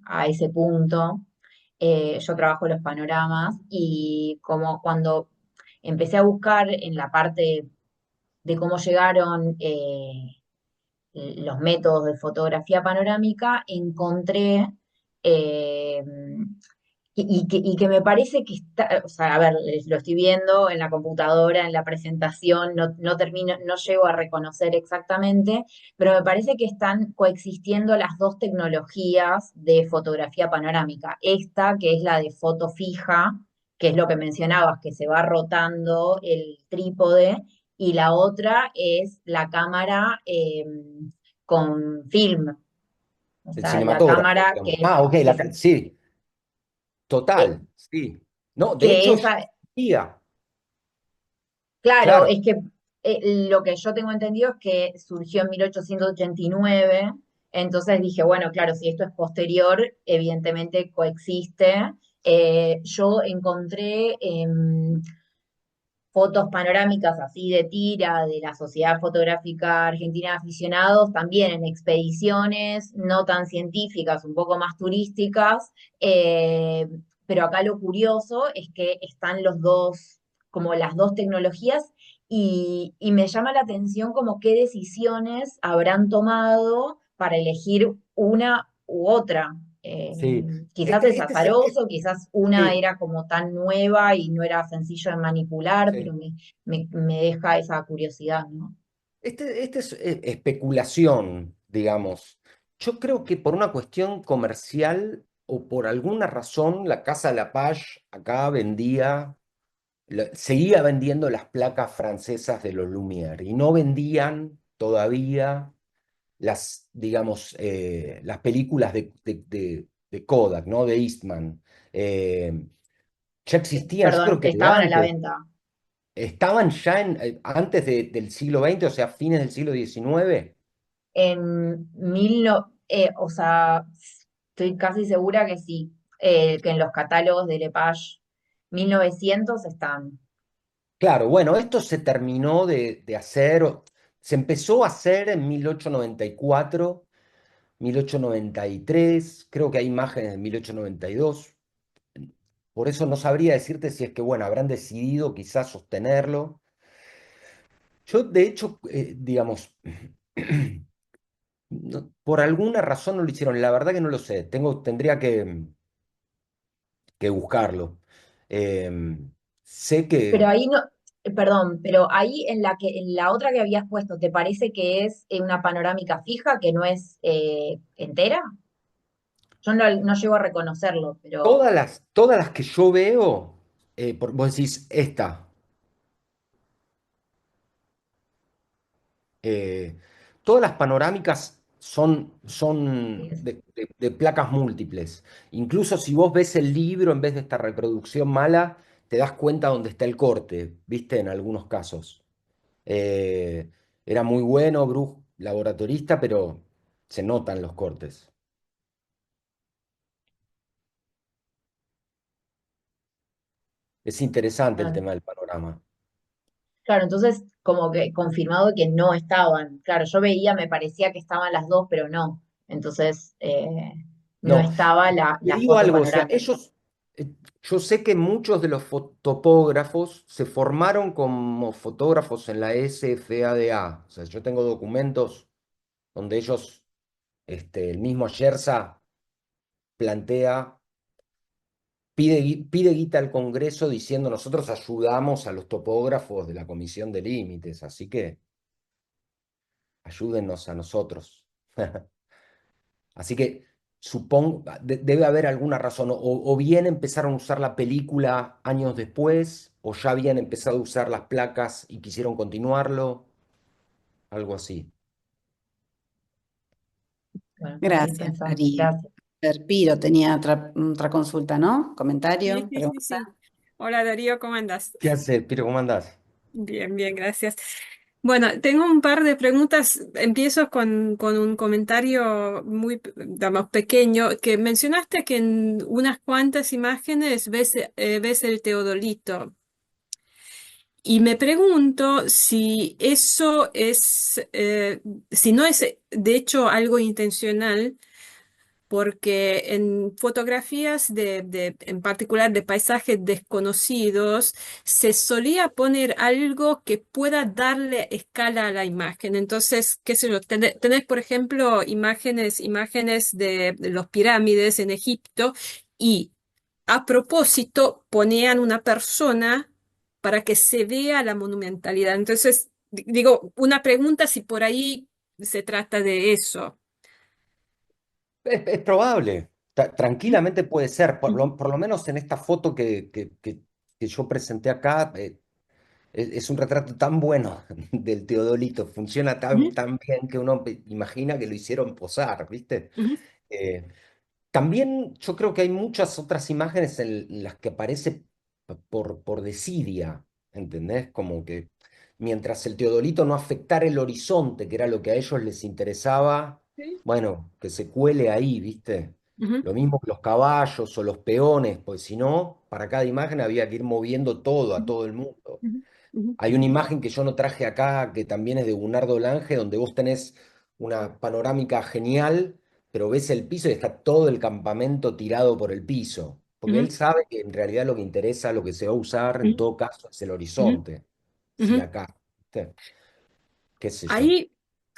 a ese punto. Yo trabajo los panoramas y como cuando empecé a buscar en la parte de cómo llegaron los métodos de fotografía panorámica, encontré eh, y que me parece que está, o sea, a ver, lo estoy viendo en la computadora, en la presentación, no termino, no llego a reconocer exactamente, pero me parece que están coexistiendo las dos tecnologías de fotografía panorámica. Esta, que es la de foto fija, que es lo que mencionabas, que se va rotando el trípode, y la otra es la cámara con film, o el sea, la cinematógrafo, cámara digamos. Ah, ok, sí, eh, total, sí. No, de que hecho, ya esa, existía, claro, claro, es que lo que yo tengo entendido es que surgió en 1889, entonces dije, bueno, claro, si esto es posterior, evidentemente coexiste. Yo encontré fotos panorámicas así de tira de la Sociedad Fotográfica Argentina de Aficionados, también en expediciones no tan científicas, un poco más turísticas, eh, pero acá lo curioso es que están los dos, como las dos tecnologías, y me llama la atención como qué decisiones habrán tomado para elegir una u otra. sí. Quizás es Es- azaroso, quizás una sí, era como tan nueva y no era sencillo de manipular, pero sí. me deja esa curiosidad, ¿no? Este es especulación, digamos. Yo creo que por una cuestión comercial o por alguna razón, la Casa Lapage acá vendía seguía vendiendo las placas francesas de los Lumière y no vendían todavía digamos, las películas de Kodak, ¿no? De Eastman. Ya existían, yo creo Perdón, que de estaban a la antes. venta. Estaban ya antes del siglo XX, o sea, fines del siglo XIX. En o sea, estoy casi segura que sí, que en los catálogos de Lepage 1900 están. Claro, bueno, esto se terminó de hacer, se empezó a hacer en 1894, 1893, creo que hay imágenes de 1892. Por eso no sabría decirte si es que, bueno, habrán decidido quizás sostenerlo. Yo, de hecho, digamos, por alguna razón no lo hicieron. La verdad que no lo sé. Tendría que buscarlo. Sé Pero que ahí no, perdón, pero ahí en la otra que habías puesto, ¿te parece que es una panorámica fija, que no es entera? Yo no llego a reconocerlo, pero todas las que yo veo, vos decís esta, eh, todas las panorámicas son es- de placas múltiples. Incluso si vos ves el libro en vez de esta reproducción mala, te das cuenta dónde está el corte, ¿viste? En algunos casos. Eh, Era muy bueno, Bruce, laboratorista, pero se notan los cortes. Es interesante el claro. tema del panorama. Claro, entonces como que confirmado que no estaban. Claro, yo veía, me parecía que estaban las dos, pero no. Entonces no No, estaba te la digo foto algo, o sea, panorámica. eh, yo sé que muchos de los topógrafos se formaron como fotógrafos en la SFADA. O sea, yo tengo documentos donde ellos, el mismo Yersa plantea, pide guita al Congreso diciendo nosotros ayudamos a los topógrafos de la Comisión de Límites, así que ayúdennos a nosotros. Así que supongo, debe haber alguna razón, o bien empezaron a usar la película años después, o ya habían empezado a usar las placas y quisieron continuarlo, algo así. Bueno, para ir Gracias, pensando. Mari. Gracias. Piro tenía otra consulta, ¿no? Sí, ¿Comentario? sí, sí, sí. Hola Darío, ¿cómo andas? ¿Qué haces, Piro? ¿Cómo andás? Bien, bien, gracias. Bueno, tengo un par de preguntas. Empiezo con un comentario muy, digamos, pequeño, que mencionaste que en unas cuantas imágenes ves el teodolito. Y me pregunto si eso es, si no es de hecho algo intencional, porque en fotografías en particular de paisajes desconocidos, se solía poner algo que pueda darle escala a la imagen. Entonces, qué sé yo, tenés, por ejemplo, imágenes de los pirámides en Egipto y a propósito ponían una persona para que se vea la monumentalidad. Entonces, digo, una pregunta si por ahí se trata de eso. Es probable, tranquilamente puede ser, por Ujú, por lo menos en esta foto que yo presenté acá, es un retrato tan bueno del Teodolito, funciona ujú, tan bien que uno imagina que lo hicieron posar, ¿viste? ujú. Eh, También yo creo que hay muchas otras imágenes en las que aparece por desidia, ¿entendés? Como que mientras el teodolito no afectara el horizonte, que era lo que a ellos les interesaba, Sí. bueno, que se cuele ahí, ¿viste? Ujú, Lo mismo que los caballos o los peones, pues si no, para cada imagen había que ir moviendo todo a ujú, todo el mundo. ujú, ujú, Hay una imagen que yo no traje acá, que también es de Gunardo Lange, donde vos tenés una panorámica genial, pero ves el piso y está todo el campamento tirado por el piso. Porque ujú, él sabe que en realidad lo que interesa, lo que se va a usar en todo caso es el ujú, horizonte. Sí, ujú. acá, ¿viste? ¿Qué sé yo?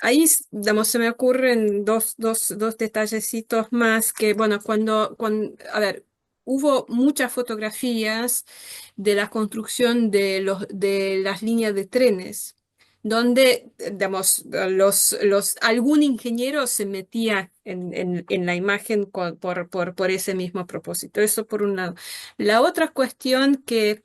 Ahí, digamos, se me ocurren dos detallecitos más que, bueno, a ver, hubo muchas fotografías de la construcción de las líneas de trenes, donde, digamos, algún ingeniero se metía en la imagen por ese mismo propósito. Eso por un lado. La otra cuestión que,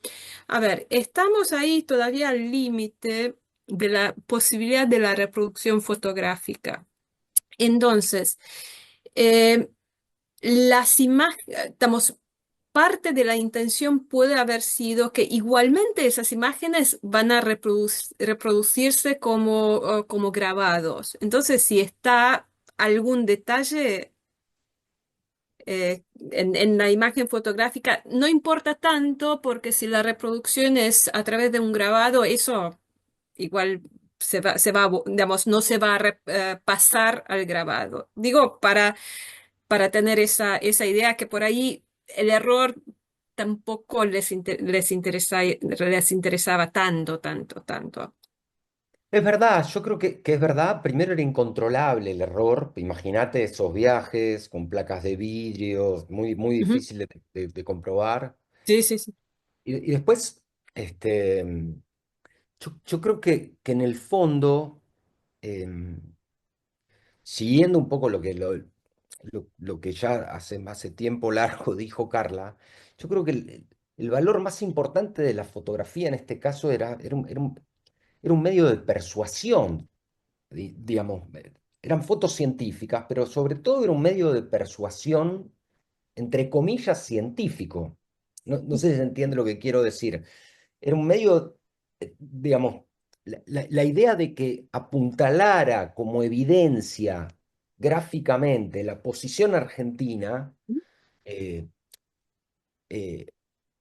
a ver, estamos ahí todavía al límite de la posibilidad de la reproducción fotográfica. Entonces, eh, las imágenes, estamos, parte de la intención puede haber sido que igualmente esas imágenes van a reproducirse como, como grabados. Entonces, si está algún detalle en la imagen fotográfica, no importa tanto porque si la reproducción es a través de un grabado, eso igual digamos, no se va a pasar al grabado. Digo, para tener esa idea que por ahí el error tampoco les interesaba tanto, tanto, tanto. Es verdad, yo creo que es verdad. Primero era incontrolable el error. Imagínate esos viajes con placas de vidrio, muy Ujú. difícil de comprobar. Sí, sí, sí. Y después, este, yo creo que en el fondo, em, siguiendo un poco lo que ya hace tiempo largo dijo Carla, yo creo que el valor más importante de la fotografía en este caso era un medio de persuasión, digamos. Eran fotos científicas, pero sobre todo era un medio de persuasión, entre comillas, científico. No sé si se entiende lo que quiero decir. Era un medio, digamos, la idea de que apuntalara como evidencia gráficamente la posición argentina, eh, eh,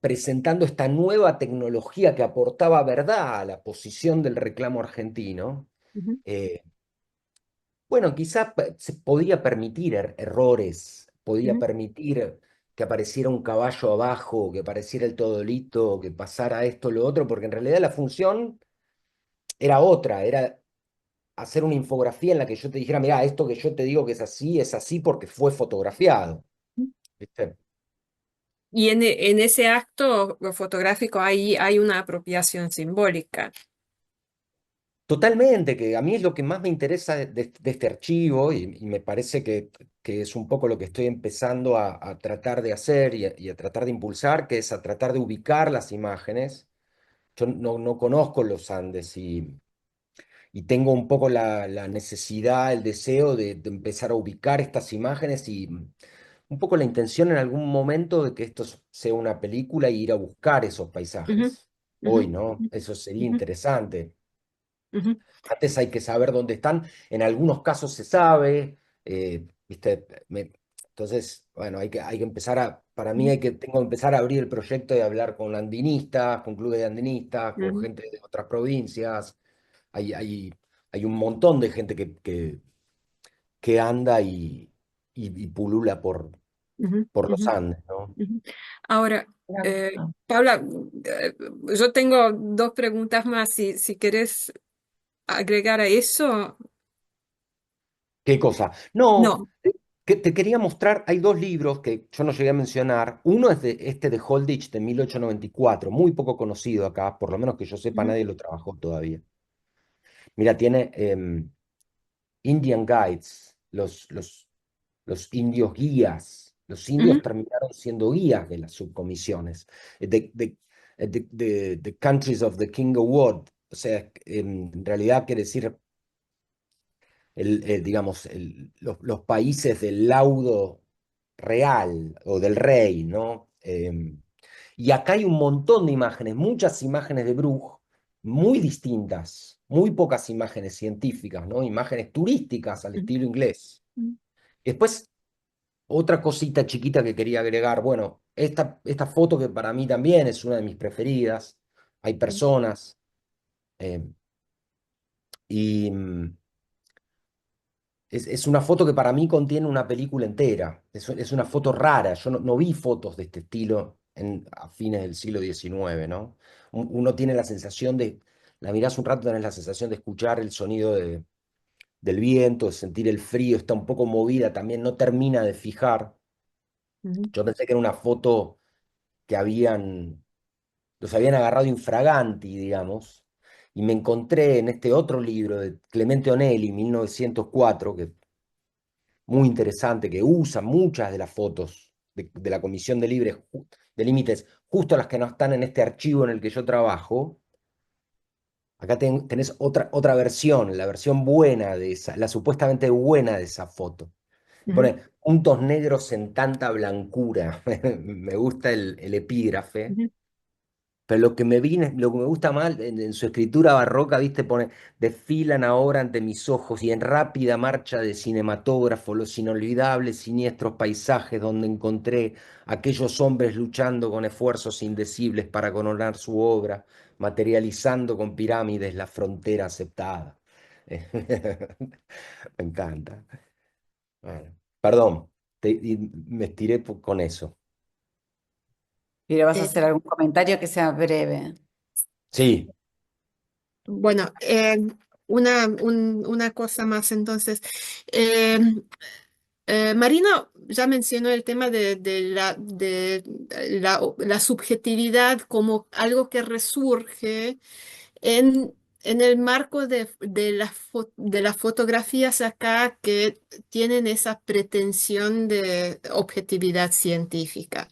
presentando esta nueva tecnología que aportaba verdad a la posición del reclamo argentino. Ujú, eh, bueno, quizás se podía permitir errores, podía ujú, permitir que apareciera un caballo abajo, que apareciera el todolito, que pasara esto, lo otro, porque en realidad la función era otra, era hacer una infografía en la que yo te dijera, mira, esto que yo te digo que es así porque fue fotografiado. ujú. ¿Viste? Y en ese acto fotográfico hay una apropiación simbólica. Totalmente, que a mí es lo que más me interesa de este archivo y me parece que es un poco lo que estoy empezando a tratar de hacer y a tratar de impulsar, que es a tratar de ubicar las imágenes. Yo no conozco los Andes y tengo un poco la necesidad, el deseo de empezar a ubicar estas imágenes y un poco la intención en algún momento de que esto sea una película y ir a buscar esos Ujú, paisajes. ujú, Hoy, ¿no? Eso sería ujú, interesante. ujú, Antes hay que saber dónde están. En algunos casos se sabe, ¿viste? Entonces, bueno, hay que empezar para mí tengo que empezar a abrir el proyecto de hablar con andinistas, con clubes de andinistas, con ujú, gente de otras provincias. Hay, hay, hay un montón de gente que anda y pulula ujú, por los ujú, Andes, ¿no? ujú. Ahora, Claro. Paula, yo tengo dos preguntas más. Si querés agregar a eso. ¿Qué cosa? No, No. que te quería mostrar, hay dos libros que yo no llegué a mencionar. Uno es de Holditch de 1894, muy poco conocido acá, por lo menos que yo sepa, Ujú, nadie lo trabajó todavía. Mira, tiene Indian Guides, los indios guías. Los indios ujú, terminaron siendo guías de las subcomisiones. The Countries of the King Award, o sea, en realidad quiere decir digamos, los países del laudo real o del rey, ¿no? Y acá hay un montón de imágenes, muchas imágenes de Bruj, muy distintas, muy pocas imágenes científicas, ¿no? Imágenes turísticas al ujú, estilo inglés. ujú, Después, otra cosita chiquita que quería agregar, bueno, esta foto que para mí también es una de mis preferidas, hay ujú, personas, eh, y es una foto que para mí contiene una película entera. Es una foto rara. Yo no vi fotos de este estilo a fines del siglo XIX, ¿no? Uno tiene la sensación la mirás un rato, tenés la sensación de escuchar el sonido del viento, de sentir el frío, está un poco movida también, no termina de fijar. ujú, Yo pensé que era una foto que los habían agarrado infraganti, digamos, y me encontré en este otro libro de Clemente Onelli, 1904, que muy interesante, que usa muchas de las fotos de la Comisión de Límites, justo las que no están en este archivo en el que yo trabajo, Acá tenés otra versión, la versión buena de esa, la supuestamente buena de esa foto. Ujú, Pone puntos negros en tanta blancura. Me gusta el epígrafe. Ujú. Pero lo que me gusta más en su escritura barroca, viste, pone, desfilan ahora ante mis ojos y en rápida marcha de cinematógrafo los inolvidables, siniestros paisajes donde encontré aquellos hombres luchando con esfuerzos indecibles para coronar su obra, materializando con pirámides la frontera aceptada. Me encanta. Bueno, perdón, y me estiré con eso. Pero vas a Eh, hacer algún comentario que sea breve. Sí, bueno, una cosa más entonces. Eh, Marino ya mencionó el tema de la subjetividad como algo que resurge en, en el marco de las fotografías acá que tienen esa pretensión de objetividad científica.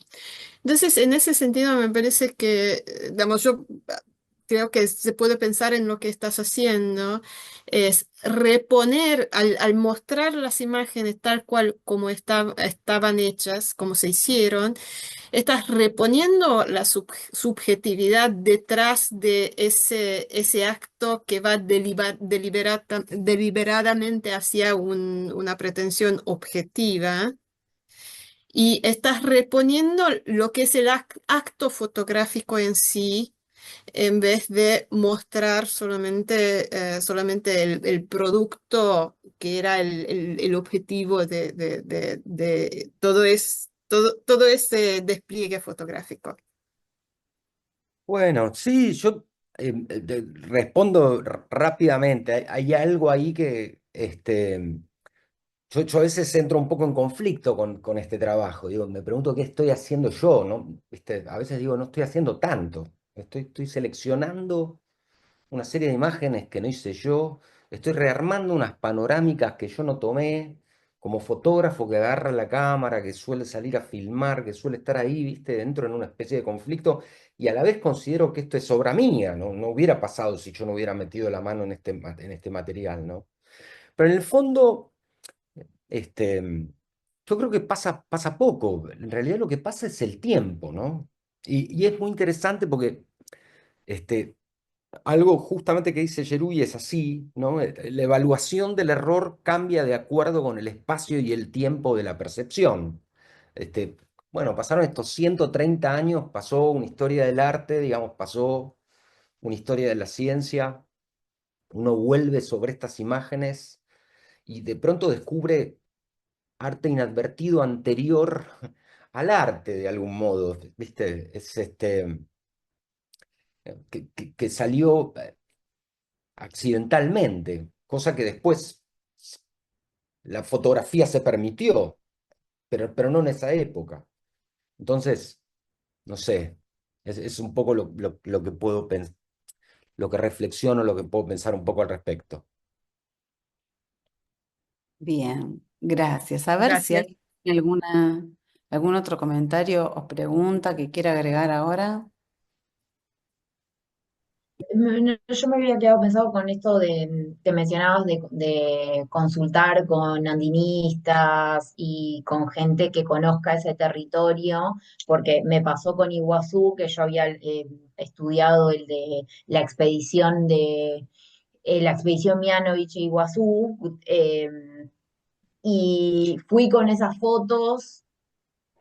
Entonces, en ese sentido, me parece que, digamos, yo creo que se puede pensar en lo que estás haciendo, es reponer, al mostrar las imágenes tal cual como estaban hechas, como se hicieron, estás reponiendo la subjetividad detrás de ese acto que va deliberadamente hacia una pretensión objetiva. Y estás reponiendo lo que es el acto fotográfico en sí, en vez de mostrar solamente el producto que era el objetivo de todo ese despliegue fotográfico. bueno, sí, yo respondo rápidamente. Hay algo ahí que yo a veces entro un poco en conflicto con este trabajo. Digo, me pregunto qué estoy haciendo yo, ¿no? ¿Viste? A veces digo, no estoy haciendo tanto. Estoy seleccionando una serie de imágenes que no hice yo, estoy rearmando unas panorámicas que yo no tomé, como fotógrafo que agarra la cámara, que suele salir a filmar, que suele estar ahí, viste, dentro en una especie de conflicto, y a la vez considero que esto es obra mía, ¿no? No hubiera pasado si yo no hubiera metido la mano en este material, ¿no? Pero en el fondo, este, yo creo que pasa poco, en realidad lo que pasa es el tiempo, ¿no? Y es muy interesante porque este, algo justamente que dice Yeruy es así, ¿no? La evaluación del error cambia de acuerdo con el espacio y el tiempo de la percepción. Este, bueno, pasaron estos 130 años, pasó una historia del arte, digamos, pasó una historia de la ciencia, uno vuelve sobre estas imágenes y de pronto descubre arte inadvertido anterior al arte, de algún modo, ¿viste? Es que salió accidentalmente, cosa que después la fotografía se permitió, pero no en esa época. Entonces, no sé, es un poco lo que puedo pensar, lo que reflexiono, lo que puedo pensar un poco al respecto. Bien, gracias. A ver si Gracias. alguien tiene algún otro comentario o pregunta que quiera agregar ahora. No, yo me había quedado pensado con esto que mencionabas de consultar con andinistas y con gente que conozca ese territorio, porque me pasó con Iguazú, que yo había estudiado el de la expedición Mianovich a Iguazú, y fui con esas fotos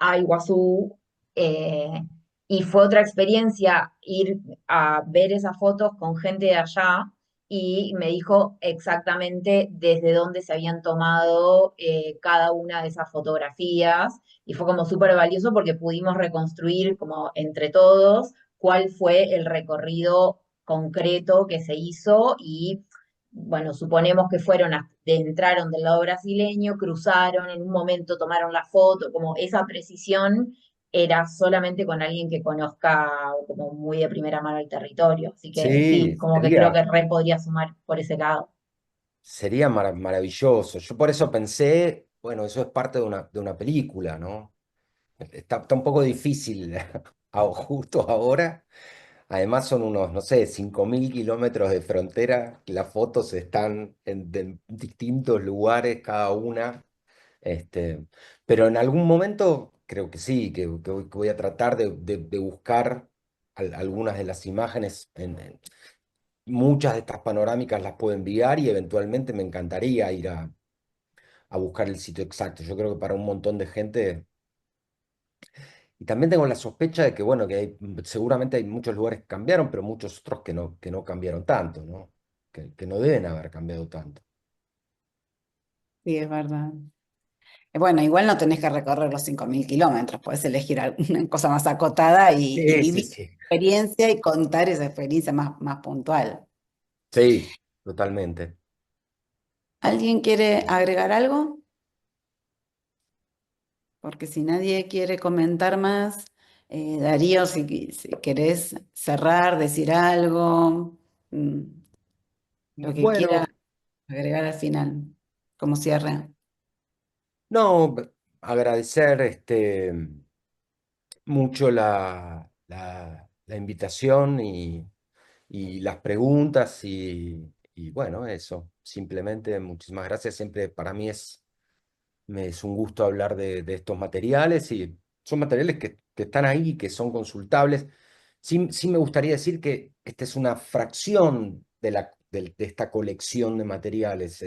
a Iguazú, eh, y fue otra experiencia ir a ver esas fotos con gente de allá y me dijo exactamente desde dónde se habían tomado cada una de esas fotografías y fue como súper valioso porque pudimos reconstruir como entre todos cuál fue el recorrido concreto que se hizo y bueno, suponemos que entraron del lado brasileño, cruzaron, en un momento tomaron la foto, como esa precisión era solamente con alguien que conozca como muy de primera mano el territorio. Así que sí, Sí, como que creo que re podría sumar por ese lado. sería maravilloso. Yo por eso pensé, bueno, eso es parte de una película, ¿no? Está un poco difícil justo ahora. Además son unos, no sé, 5.000 kilómetros de frontera. Las fotos están en distintos lugares cada una. Este, pero en algún momento creo que sí, que voy a tratar de buscar algunas de las imágenes. Muchas de estas panorámicas las puedo enviar y eventualmente me encantaría ir a buscar el sitio exacto. Yo creo que para un montón de gente. Y también tengo la sospecha de que, bueno, seguramente hay muchos lugares que cambiaron, pero muchos otros que no cambiaron tanto, ¿no? Que no deben haber cambiado tanto. Sí, es verdad. Bueno, igual no tenés que recorrer los 5.000 kilómetros, podés elegir alguna cosa más acotada y Sí, sí, vivir sí. la experiencia y contar esa experiencia más puntual. Sí, totalmente. ¿Alguien quiere agregar algo? Porque si nadie quiere comentar más, Darío, si querés cerrar, decir algo, mm, lo que quiera Bueno, agregar al final, como cierre. no, agradecer mucho la invitación y las preguntas y bueno, eso. Simplemente muchísimas gracias. Siempre para mí me es un gusto hablar de estos materiales y son materiales que están ahí, que son consultables. Sí, sí me gustaría decir que esta es una fracción de esta colección de materiales,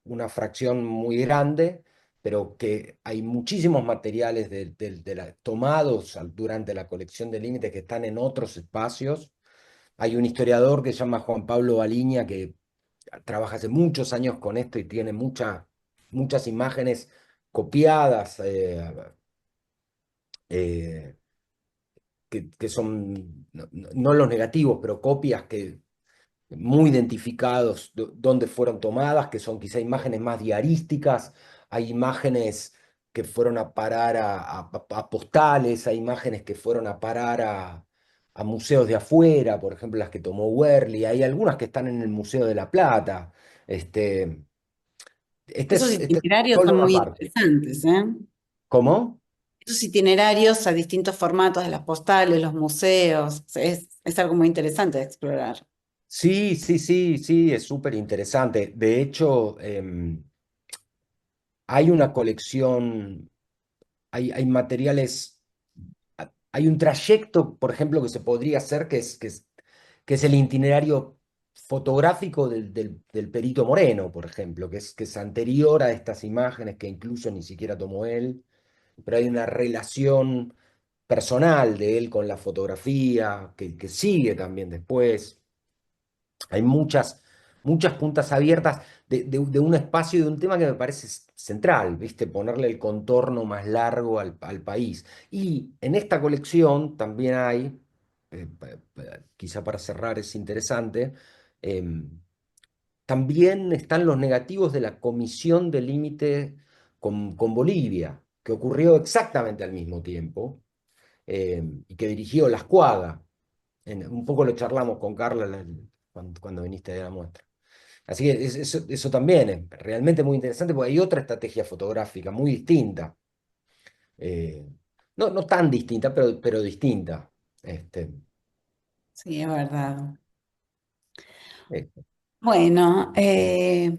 una fracción muy grande, pero que hay muchísimos materiales tomados durante la colección de límites que están en otros espacios. Hay un historiador que se llama Juan Pablo Baliña que trabaja hace muchos años con esto y tiene muchas imágenes copiadas eh, que son no los negativos, pero copias que muy identificados dónde fueron tomadas, que son quizá imágenes más diarísticas, hay imágenes que fueron a parar a postales, hay imágenes que fueron a parar a museos de afuera, por ejemplo las que tomó Werley, hay algunas que están en el Museo de La Plata. Este, Esos este es itinerarios solo son una muy parte. interesantes, ¿eh? ¿Cómo? Esos itinerarios a distintos formatos de las postales, los museos, es algo muy interesante de explorar. Sí, sí, sí, sí, es súper interesante. De hecho, hay una colección, hay materiales, hay un trayecto, por ejemplo, que se podría hacer, que es el itinerario fotográfico del Perito Moreno, por ejemplo, que es anterior a estas imágenes que incluso ni siquiera tomó él, pero hay una relación personal de él con la fotografía que sigue también después. Hay muchas puntas abiertas de un espacio y de un tema que me parece central, ¿viste? Ponerle el contorno más largo al país. Y en esta colección también hay, quizá para cerrar es interesante, em, también están los negativos de la Comisión de Límite con Bolivia, que ocurrió exactamente al mismo tiempo y que dirigió la Escuadra. Un poco lo charlamos con Carla cuando viniste de la muestra. Así que eso también es realmente muy interesante porque hay otra estrategia fotográfica muy distinta. Eh, no tan distinta, pero distinta. Este, Sí, es verdad. eh, Bueno,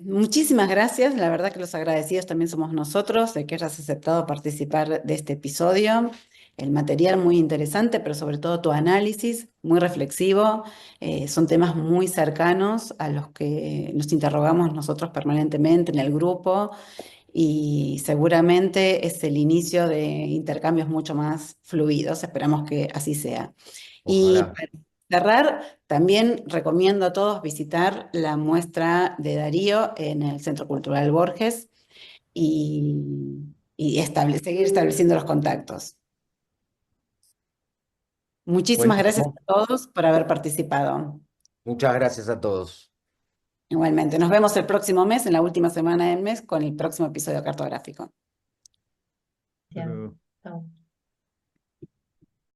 muchísimas gracias. La verdad que los agradecidos también somos nosotros de que hayas aceptado participar de este episodio. El material muy interesante, pero sobre todo tu análisis muy reflexivo. Son temas muy cercanos a los que nos interrogamos nosotros permanentemente en el grupo y seguramente es el inicio de intercambios mucho más fluidos. Esperamos que así sea. Y ojalá. para cerrar, también recomiendo a todos visitar la muestra de Darío en el Centro Cultural Borges y seguir estableciendo los contactos. Muchísimas gracias Buenísimo. a todos por haber participado. Muchas gracias a todos. Igualmente, nos vemos el próximo mes, en la última semana del mes, con el próximo episodio cartográfico. Bien. Chau.